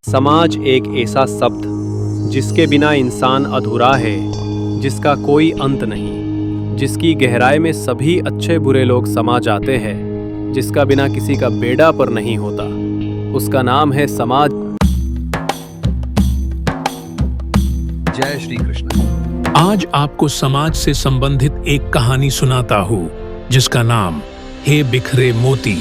समाज एक ऐसा शब्द जिसके बिना इंसान अधूरा है, जिसका कोई अंत नहीं, जिसकी गहराई में सभी अच्छे बुरे लोग समा जाते हैं, जिसका बिना किसी का बेड़ा पर नहीं होता। उसका नाम है समाज। जय श्री कृष्ण। आज आपको समाज से संबंधित एक कहानी सुनाता हूँ जिसका नाम है बिखरे मोती।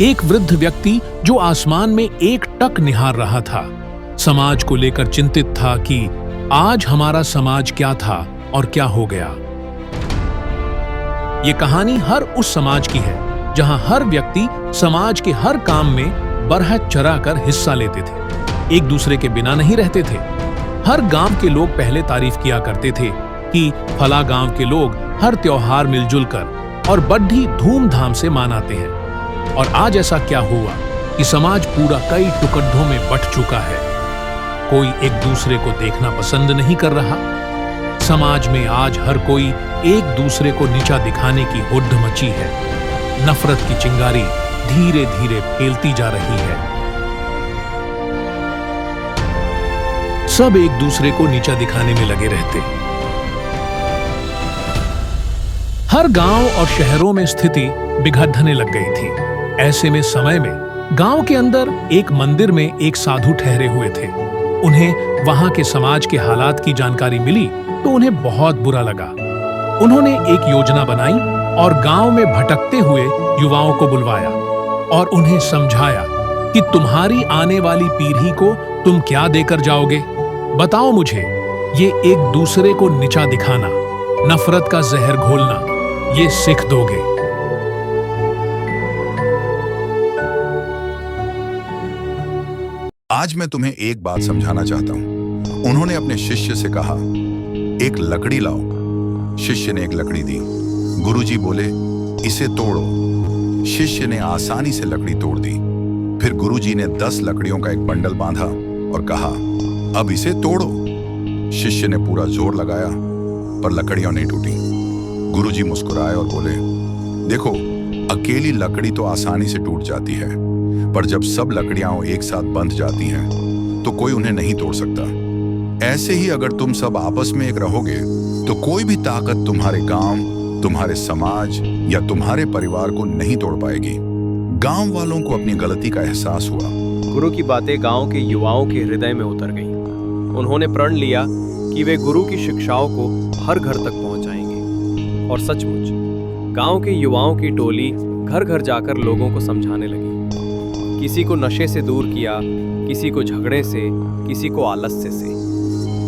एक वृद्ध व्यक्ति जो आसमान में एक टक निहार रहा था, समाज को लेकर चिंतित था कि आज हमारा समाज क्या था और क्या हो गया। ये कहानी हर उस समाज की है जहां हर व्यक्ति समाज के हर काम में बरहत चरा कर हिस्सा लेते थे, एक दूसरे के बिना नहीं रहते थे। हर गांव के लोग पहले तारीफ किया करते थे कि फला गांव के लोग हर त्योहार मिलजुल कर और बड़ी धूमधाम से मनाते हैं। और आज ऐसा क्या हुआ कि समाज पूरा कई टुकड़ों में बंट चुका है। कोई एक दूसरे को देखना पसंद नहीं कर रहा। समाज में आज हर कोई एक दूसरे को नीचा दिखाने की हुड्ड मची है। नफरत की चिंगारी धीरे धीरे फैलती जा रही है। सब एक दूसरे को नीचा दिखाने में लगे रहते। हर गांव और शहरों में स्थिति बिगड़ने लग गई थी। ऐसे में समय में गांव के अंदर एक मंदिर में एक साधु ठहरे हुए थे। उन्हें वहां के समाज के हालात की जानकारी मिली तो उन्हें बहुत बुरा लगा। उन्होंने एक योजना बनाई और गांव में भटकते हुए युवाओं को बुलवाया और उन्हें समझाया कि तुम्हारी आने वाली पीढ़ी को तुम क्या देकर जाओगे। बताओ मुझे, ये एक दूसरे को नीचा दिखाना, नफरत का जहर घोलना, ये सीख दोगे। आज मैं तुम्हें एक बात समझाना चाहता हूं। उन्होंने अपने शिष्य से कहा, एक लकड़ी लाओ। शिष्य ने एक लकड़ी दी। गुरुजी बोले, इसे तोड़ो। शिष्य ने आसानी से लकड़ी तोड़ दी। फिर गुरुजी ने 10 लकड़ियों का एक बंडल बांधा और कहा, अब इसे तोड़ो। शिष्य ने पूरा जोर लगाया पर लकड़ियां नहीं टूटी। गुरुजी मुस्कुराए और बोले, देखो, अकेली लकड़ी तो आसानी से टूट जाती है, पर जब सब लकड़ियां एक साथ बंध जाती हैं तो कोई उन्हें नहीं तोड़ सकता। ऐसे ही अगर तुम सब आपस में एक रहोगे तो कोई भी ताकत तुम्हारे गांव, तुम्हारे समाज या तुम्हारे परिवार को नहीं तोड़ पाएगी। गांव वालों को अपनी गलती का एहसास हुआ। गुरु की बातें गांव के युवाओं के हृदय में उतर गईं। उन्होंने प्रण लिया कि वे गुरु की शिक्षाओं को हर घर तक पहुंचाएंगे। और सचमुच गांव के युवाओं की टोली घर घर जाकर लोगों को समझाने लगी। किसी को नशे से दूर किया, किसी को झगड़े से, किसी को आलस्य से।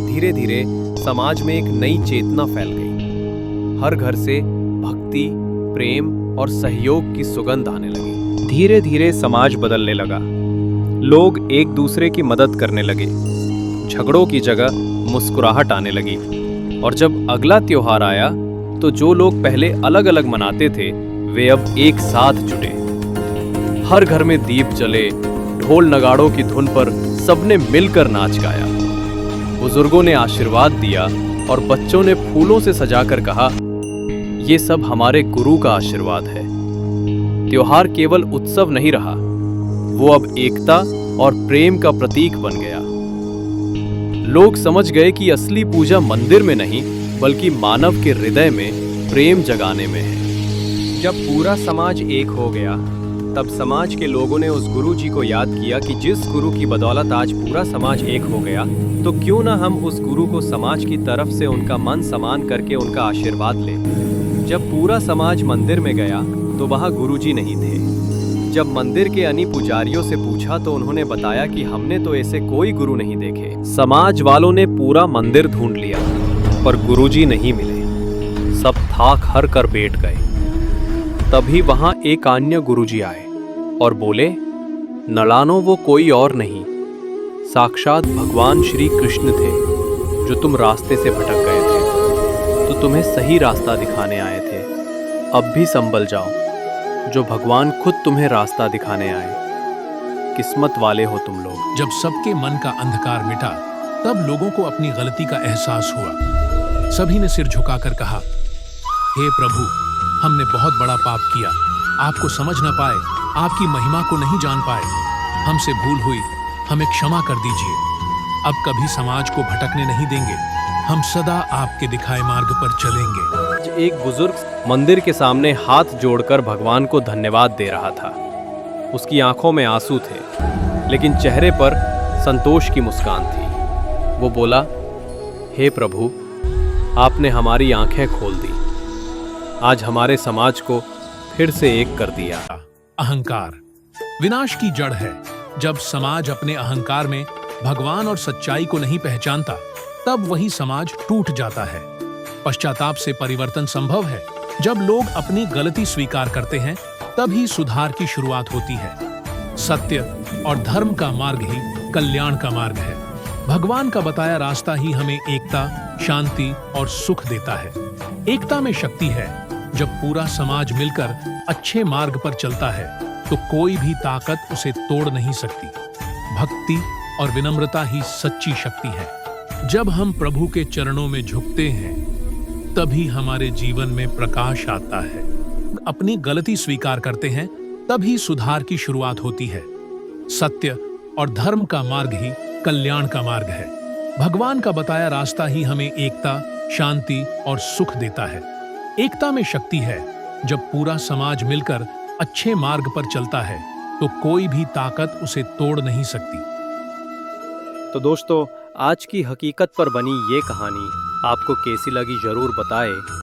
धीरे धीरे समाज में एक नई चेतना फैल गई। हर घर से भक्ति, प्रेम और सहयोग की सुगंध आने लगी। धीरे धीरे समाज बदलने लगा। लोग एक दूसरे की मदद करने लगे। झगड़ों की जगह मुस्कुराहट आने लगी। और जब अगला त्योहार आया तो जो लोग पहले अलग अलग मनाते थे वे अब एक साथ जुटे। हर घर में दीप जले, ढोल नगाड़ों की धुन पर सबने मिलकर नाच गाया। बुजुर्गों ने आशीर्वाद दिया और बच्चों ने फूलों से सजाकर कहा, ये सब हमारे गुरु का आशीर्वाद है। त्योहार केवल उत्सव नहीं रहा, वो अब एकता और प्रेम का प्रतीक बन गया। लोग समझ गए कि असली पूजा मंदिर में नहीं बल्कि मानव के हृदय में प्रेम जगाने में है। जब पूरा समाज एक हो गया तब समाज के लोगों ने उस गुरु जी को याद किया कि जिस गुरु की बदौलत आज पूरा समाज एक हो गया, तो क्यों ना हम उस गुरु को समाज की तरफ से उनका मन समान करके उनका आशीर्वाद लें। जब पूरा समाज मंदिर में गया तो वहाँ गुरु जी नहीं थे। जब मंदिर के अन्य पुजारियों से पूछा तो उन्होंने बताया कि हमने तो ऐसे कोई गुरु नहीं देखे। समाज वालों ने पूरा मंदिर ढूंढ लिया पर गुरु जी नहीं मिले। सब थाक हार कर बैठ गए। तभी वहाँ एक अन्य गुरु जी आए और बोले, नलानो, वो कोई और नहीं, साक्षात भगवान श्री कृष्ण थे जो तुम रास्ते से भटक गए थे, तो तुम्हें सही रास्ता दिखाने आए थे। अब भी संभल जाओ, जो भगवान खुद तुम्हें रास्ता दिखाने आए। किस्मत वाले हो तुम लोग। जब सबके मन का अंधकार मिटा तब लोगों को अपनी गलती का एहसास हुआ। सभी ने सिर झुकाकर कहा, हे प्रभु, हमने बहुत बड़ा पाप किया। आपको समझ न पाए, आपकी महिमा को नहीं जान पाए। हमसे भूल हुई, हमें क्षमा कर दीजिए। अब कभी समाज को भटकने नहीं देंगे। हम सदा आपके दिखाए मार्ग पर चलेंगे। आज एक बुजुर्ग मंदिर के सामने हाथ जोड़कर भगवान को धन्यवाद दे रहा था। उसकी आंखों में आंसू थे, लेकिन चेहरे पर संतोष की मुस्कान थी। वो बोला, हे प्रभु, आपने हमारी आंखें खोल दी। आज हमारे समाज को फिर से एक कर दिया। अहंकार विनाश की जड़ है। जब समाज अपने अहंकार में भगवान और सच्चाई को नहीं पहचानता, तब वही समाज टूट जाता है। पश्चाताप से परिवर्तन संभव है। जब लोग अपनी गलती स्वीकार करते हैं, तभी सुधार की शुरुआत होती है। सत्य और धर्म का मार्ग ही कल्याण का मार्ग है। भगवान का बताया रास्ता ही हमें एकता, शांति और सुख देता है। एकता में शक्ति है। जब पूरा समाज मिलकर अच्छे मार्ग पर चलता है, तो कोई भी ताकत उसे तोड़ नहीं सकती। भक्ति और विनम्रता ही सच्ची शक्ति है। जब हम प्रभु के चरणों में झुकते हैं, तभी हमारे जीवन में प्रकाश आता है। अपनी गलती स्वीकार करते हैं, तभी सुधार की शुरुआत होती है। सत्य और धर्म का मार्ग ही कल्याण का मार्ग है। भगवान का बताया रास्ता ही हमें एकता, शांति और सुख देता है। एकता में शक्ति है। जब पूरा समाज मिलकर अच्छे मार्ग पर चलता है, तो कोई भी ताकत उसे तोड़ नहीं सकती। तो दोस्तों, आज की हकीकत पर बनी ये कहानी आपको कैसी लगी जरूर बताएं।